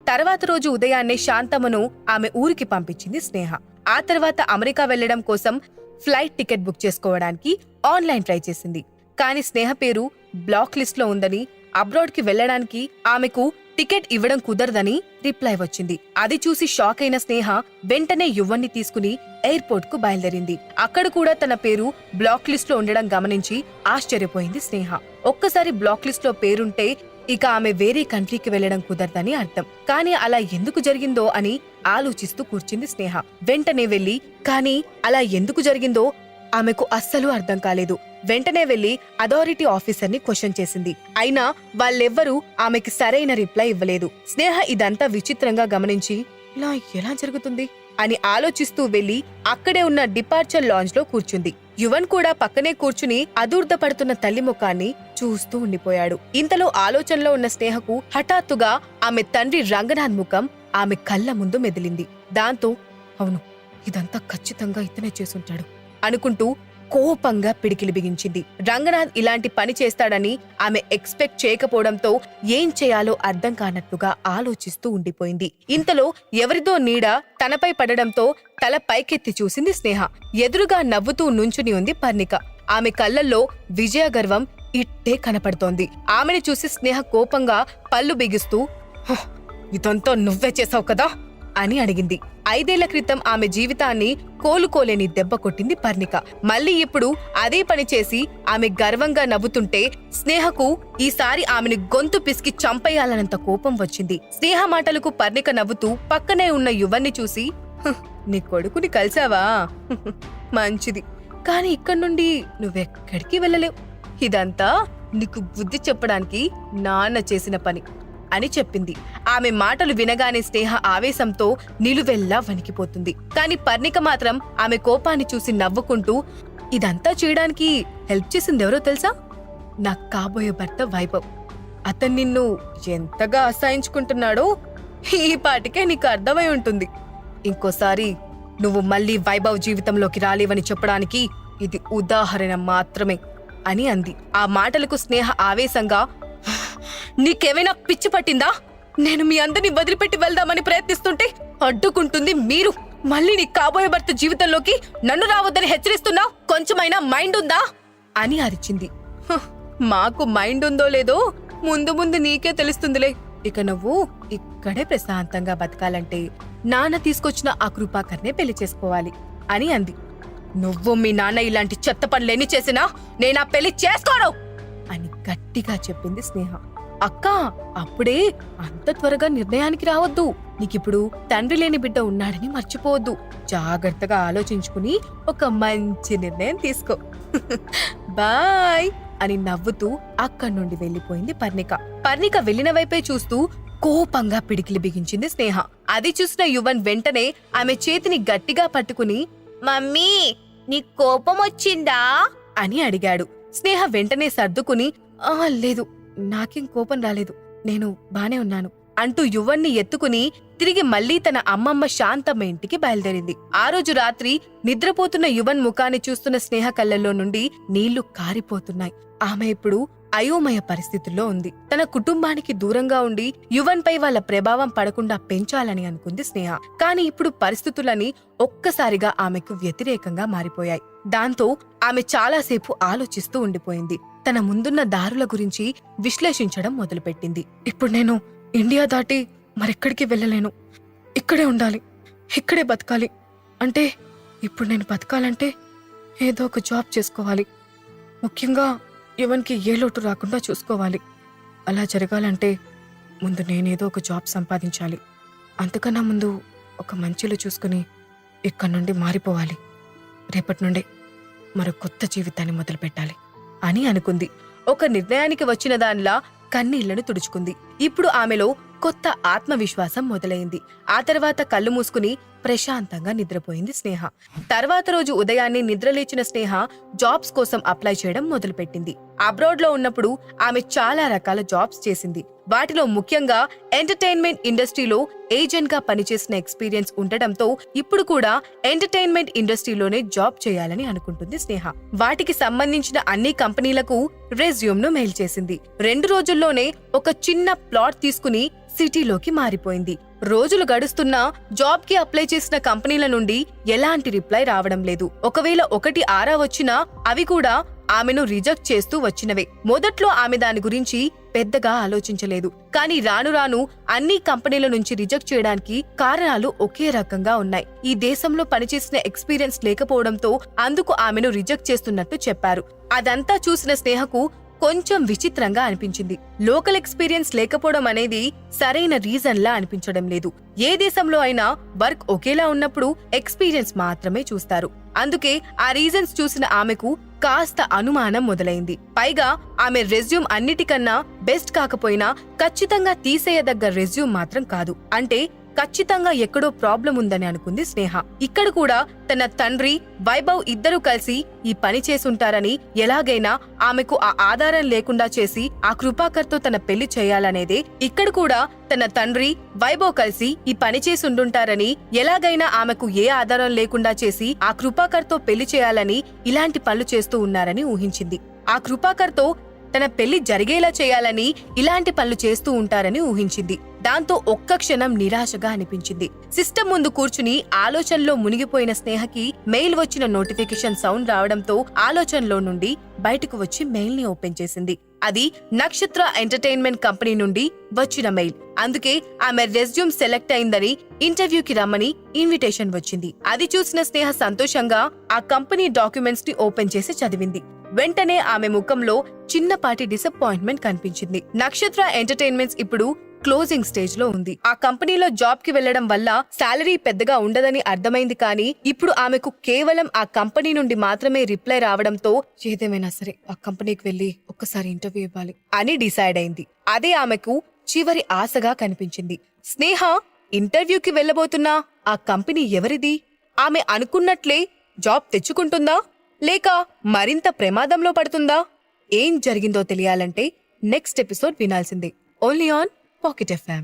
తర్వాత రోజు ఉదయాన్నే శాంతమ్మను ఆమె ఊరికి పంపించింది స్నేహ. ఆ తర్వాత అమెరికా వెళ్లడం కోసం ఫ్లైట్ టికెట్ బుక్ చేసుకోవడానికి ఆన్లైన్ ట్రై చేసింది. కానీ స్నేహ పేరు బ్లాక్ లిస్ట్ లో ఉందని, అబ్రాడ్ కి వెళ్లడానికి ఆమెకు టికెట్ ఇవ్వడం కుదరదని రిప్లై వచ్చింది. అది చూసి షాక్ అయిన స్నేహ వెంటనే యువన్ని తీసుకుని ఎయిర్పోర్ట్ కు బయలుదేరింది. అక్కడ కూడా తన పేరు బ్లాక్ లిస్ట్ లో ఉండడం గమనించి ఆశ్చర్యపోయింది స్నేహ. ఒక్కసారి బ్లాక్ లిస్ట్ లో పేరుంటే ఇక ఆమె వేరే కంట్రీకి వెళ్లడం కుదరదని అర్థం. కానీ అలా ఎందుకు జరిగిందో అని ఆలోచిస్తూ కూర్చుంది స్నేహ. వెంటనే వెళ్లి కానీ అలా ఎందుకు జరిగిందో ఆమెకు అస్సలు అర్థం కాలేదు. వెంటనే వెళ్లి అథారిటీ ఆఫీసర్ని క్వశ్చన్ చేసింది. అయినా వాళ్ళెవ్వరూ ఆమెకి సరైన రిప్లై ఇవ్వలేదు. స్నేహ ఇదంతా విచిత్రంగా గమనించి ఇలా ఎలా జరుగుతుంది అని ఆలోచిస్తూ వెళ్లి అక్కడే ఉన్న డిపార్చర్ లాంజ్ లో కూర్చుంది. యువన్ కూడా పక్కనే కూర్చుని అదూర్ధపడుతున్న తల్లి ముఖాన్ని చూస్తూ ఉండిపోయాడు. ఇంతలో ఆలోచనలో ఉన్న స్నేహకు హఠాత్తుగా ఆమె తండ్రి రంగనాథ్ ముఖం ఆమె కళ్ళ ముందు మెదిలింది. దాంతో అవును, ఇదంతా ఖచ్చితంగా ఇతనే చేసుంటాడు అనుకుంటూ కోపంగా పిడికిలి బిగించింది. రంగనాథ్ ఇలాంటి పని చేస్తాడని ఆమె ఎక్స్పెక్ట్ చేయకపోవడంతో ఏం చేయాలో అర్థం కానట్లుగా ఆలోచిస్తూ ఉండిపోయింది. ఇంతలో ఎవరిదో నీడ తనపై పడడంతో తల పైకెత్తి చూసింది స్నేహ. ఎదురుగా నవ్వుతూ నుంచుని ఉంది పర్ణిక. ఆమె కళ్ళల్లో విజయ గర్వం ఇట్టే కనపడుతోంది. ఆమెను చూసి స్నేహ కోపంగా పళ్ళు బిగిస్తూ ఇదంతా నువ్వే చేసావు కదా అని అడిగింది. 5 ఏళ్ల క్రితం ఆమె జీవితాన్ని కోలుకోలేని దెబ్బ కొట్టింది పర్ణిక. మళ్ళీ ఇప్పుడు అదే పని చేసి ఆమె గర్వంగా నవ్వుతుంటే స్నేహకు ఈసారి ఆమెను గొంతు పిసికి చంపేయాలనంత కోపం వచ్చింది. స్నేహ మాటలకు పర్ణిక నవ్వుతూ పక్కనే ఉన్న యువన్ని చూసి నీ కొడుకుని కలిసావా? మంచిది, కాని ఇక్కడి నుండి నువ్వెక్కడికి వెళ్ళలేవు. ఇదంతా నీకు బుద్ధి చెప్పడానికి నాన్న చేసిన పని అని చెప్పింది. ఆమె మాటలు వినగానే స్నేహ ఆవేశంతో నిలువెల్లా వణికిపోతుంది. కాని పర్ణిక మాత్రం ఆమె కోపాన్ని చూసి నవ్వుకుంటూ ఇదంతా చేయడానికి హెల్ప్ చేసిందెవరో తెలుసా? నా కాబోయే భర్త వైభవ్. అతను నిన్ను ఎంతగా అసహించుకుంటున్నాడో ఈ పాటికే నీకు అర్థమై ఉంటుంది. ఇంకోసారి నువ్వు మళ్ళీ వైభవ్ జీవితంలోకి రాలేవని చెప్పడానికి ఇది ఉదాహరణ మాత్రమే అని అంది. ఆ మాటలకు స్నేహ ఆవేశంగా నీకేమైనా పిచ్చి పట్టిందా? నేను మీ అందరినీ వదిలిపెట్టి వెళ్దామని ప్రయత్నిస్తుంటే అడ్డుకుంటుంది మీరు. మళ్ళీ నీ కాబోయే భర్త జీవితంలోకి నన్ను రావద్దని హెచ్చరిస్తున్నావు. కొంచెమైనా మైండ్ ఉందా అని అరిచింది. మాకు మైండ్ ఉందో లేదో ముందు ముందు నీకే తెలుస్తుందిలే. ఇక నువ్వు ఇక్కడే ప్రశాంతంగా బతకాలంటే నాన్న తీసుకొచ్చిన ఆ కృపాకర్నే పెళ్లి చేసుకోవాలి అని అంది. నువ్వు మీ నాన్న ఇలాంటి చెత్త పనులెన్ని చేసినా నేనా పెళ్లి చేసుకోను అని గట్టిగా చెప్పింది స్నేహ. అక్క, అప్పుడే అంత త్వరగా నిర్ణయానికి రావద్దు. నీకిప్పుడు తండ్రి లేని బిడ్డ ఉన్నాడని మర్చిపోవద్దు. జాగ్రత్తగా ఆలోచించుకుని ఒక మంచి నిర్ణయం తీసుకో. బాయ్ అని నవ్వుతూ అక్కడి నుండి వెళ్లిపోయింది పర్ణిక. పర్ణిక వెళ్లిన వైపే చూస్తూ కోపంగా పిడికిలి బిగించింది స్నేహ. అది చూసిన యువన్ వెంటనే ఆమె చేతిని గట్టిగా పట్టుకుని మమ్మీ, నీ కోపం వచ్చిందా అని అడిగాడు. స్నేహ వెంటనే సర్దుకుని లేదు, నాకేం కోపం రాలేదు, నేను బానే ఉన్నాను అంటూ యువన్ని ఎత్తుకుని తిరిగి మళ్లీ తన అమ్మమ్మ శాంతమ్మ ఇంటికి బయలుదేరింది. ఆ రోజు రాత్రి నిద్రపోతున్న యువన్ ముఖాన్ని చూస్తున్న స్నేహ కళ్ళల్లో నుండి నీళ్లు కారిపోతున్నాయి. ఆమె ఇప్పుడు అయోమయ పరిస్థితుల్లో ఉంది. తన కుటుంబానికి దూరంగా ఉండి యువన్ పై వాళ్ళ ప్రభావం పడకుండా పెంచాలని అనుకుంది స్నేహ. కాని ఇప్పుడు పరిస్థితులని ఒక్కసారిగా ఆమెకు వ్యతిరేకంగా మారిపోయాయి. దాంతో ఆమె చాలాసేపు ఆలోచిస్తూ ఉండిపోయింది. తన ముందున్న దారుల గురించి విశ్లేషించడం మొదలుపెట్టింది. ఇప్పుడు నేను ఇండియా దాటి మరెక్కడికి వెళ్ళలేను. ఇక్కడే ఉండాలి, ఇక్కడే బతకాలి. అంటే ఇప్పుడు నేను బతకాలంటే ఏదో ఒక జాబ్ చేసుకోవాలి. ముఖ్యంగా యువన్కి ఏ లోటు రాకుండా చూసుకోవాలి. అలా జరగాలంటే ముందు నేనేదో ఒక జాబ్ సంపాదించాలి. అంతకన్నా ముందు ఒక మంచిలో చూసుకుని ఇక్కడి నుండి మారిపోవాలి. రేపటి నుండే మరో కొత్త జీవితాన్ని మొదలుపెట్టాలి అని అనుకుంది. ఒక నిర్ణయానికి వచ్చిన దానిలా కన్నీళ్లను తుడుచుకుంది. ఇప్పుడు ఆమెలో కొత్త ఆత్మవిశ్వాసం మొదలైంది. ఆ తర్వాత కళ్ళు మూసుకుని ప్రశాంతంగా నిద్రపోయింది స్నేహ. తర్వాత రోజు ఉదయాన్నే నిద్రలేచిన స్నేహ జాబ్స్ కోసం అప్లై చేయడం మొదలుపెట్టింది. అబ్రాడ్ లో ఉన్నప్పుడు ఆమె చాలా రకాల జాబ్స్ చేసింది. వాటిలో ముఖ్యంగా ఎంటర్టైన్మెంట్ ఇండస్ట్రీలో ఏజెంట్ గా పనిచేసిన ఎక్స్పీరియన్స్ ఉండటంతో ఇప్పుడు కూడా ఎంటర్టైన్మెంట్ ఇండస్ట్రీలోనే జాబ్ చేయాలని అనుకుంటుంది స్నేహ. వాటికి సంబంధించిన అన్ని కంపెనీలకు రెజ్యూమ్ ను మెయిల్ చేసింది. 2 రోజుల్లోనే ఒక చిన్న ప్లాట్ తీసుకుని సిటీలోకి మారిపోయింది. రోజులు గడుస్తున్నా జాబ్ కి అప్లై చేసిన కంపెనీల నుండి ఎలాంటి రిప్లై రావడం లేదు. ఒకవేళ 1-6 వచ్చినా అవి కూడా ఆమెను రిజెక్ట్ చేస్తూ వచ్చినవే. మొదట్లో ఆమె దాని గురించి పెద్దగా ఆలోచించలేదు. కానీ రాను రాను అన్ని కంపెనీల నుంచి రిజెక్ట్ చేయడానికి కారణాలు ఒకే రకంగా ఉన్నాయి. ఈ దేశంలో పనిచేసిన ఎక్స్పీరియన్స్ లేకపోవడంతో అందుకు ఆమెను రిజెక్ట్ చేస్తున్నట్టు చెప్పారు. అదంతా చూసిన స్నేహకు కొంచెం విచిత్రంగా అనిపించింది. లోకల్ ఎక్స్పీరియన్స్ లేకపోవడం అనేది సరైన రీజన్ లా అనిపించడం లేదు. ఏ దేశంలో అయినా వర్క్ ఒకేలా ఉన్నప్పుడు ఎక్స్పీరియన్స్ మాత్రమే చూస్తారు. అందుకే ఆ రీజన్స్ చూసిన ఆమెకు కాస్త అనుమానం మొదలైంది. పైగా ఆమె రెజ్యూమ్ అన్నిటికన్నా బెస్ట్ కాకపోయినా ఖచ్చితంగా తీసేయదగ్గ రెజ్యూమ్ మాత్రం కాదు. అంటే ఖచ్చితంగా ఎక్కడో ప్రాబ్లం ఉందని అనుకుంది స్నేహ. ఇక్కడ కూడా తన తండ్రి వైభవ్ ఇద్దరూ కలిసి ఈ పని చేసుంటారని, ఎలాగైనా ఆమెకు ఆ ఆధారం లేకుండా చేసి ఆ కృపాకర్తో తన పెళ్లి చేయాలనేదే. ఇక్కడ కూడా తన తండ్రి వైభవ్ కలిసి ఈ పని చేసుండుంటారని, ఎలాగైనా ఆమెకు ఏ ఆధారం లేకుండా చేసి ఆ కృపాకర్తో పెళ్లి చేయాలని ఇలాంటి పనులు చేస్తూ ఉన్నారని ఊహించింది. ఆ కృపాకర్తో తన పెళ్లి జరిగేలా చేయాలని ఇలాంటి పనులు చేస్తూ ఉంటారని ఊహించింది. దాంతో ఒక్క క్షణం నిరాశగా అనిపించింది. సిస్టమ్ ముందు కూర్చుని ఆలోచనలో మునిగిపోయిన స్నేహకి మెయిల్ వచ్చిన నోటిఫికేషన్ సౌండ్ రావడంతో ఆలోచనలో నుండి బయటకు వచ్చి మెయిల్ ని ఓపెన్ చేసింది. అది నక్షత్ర ఎంటర్టైన్మెంట్ కంపెనీ నుండి వచ్చిన మెయిల్. అందుకే ఆమె రెజ్యూమ్ సెలెక్ట్ అయిందని, ఇంటర్వ్యూకి రమ్మని ఇన్విటేషన్ వచ్చింది. అది చూసిన స్నేహ సంతోషంగా ఆ కంపెనీ డాక్యుమెంట్స్ ని ఓపెన్ చేసి చదివింది. వెంటనే ఆమె ముఖంలో చిన్నపాటి డిసప్పాయింట్మెంట్ కనిపించింది. నక్షత్ర ఎంటర్టైన్మెంట్స్ ఇప్పుడు క్లోజింగ్ స్టేజ్ లో ఉంది. ఆ కంపెనీలో జాబ్ కి వెళ్లడం వల్ల సాలరీ పెద్దగా ఉండదని అర్థమైంది. కానీ ఇప్పుడు ఆమెకు కేవలం ఆ కంపెనీ నుండి మాత్రమే రిప్లై రావడంతో ఏదేమైనా సరే ఆ కంపెనీకి వెళ్లి ఒక్కసారి ఇంటర్వ్యూ ఇవ్వాలి అని డిసైడ్ అయింది. అదే ఆమెకు చివరి ఆశగా కనిపించింది. స్నేహ ఇంటర్వ్యూకి వెళ్లబోతున్నా ఆ కంపెనీ ఎవరిది? ఆమె అనుకున్నట్లే జాబ్ తెచ్చుకుంటుందా లేక మరింత ప్రమాదంలో పడుతుందా? ఏం జరిగిందో తెలియాలంటే నెక్స్ట్ ఎపిసోడ్ వినాల్సిందే. Only on pocket FM.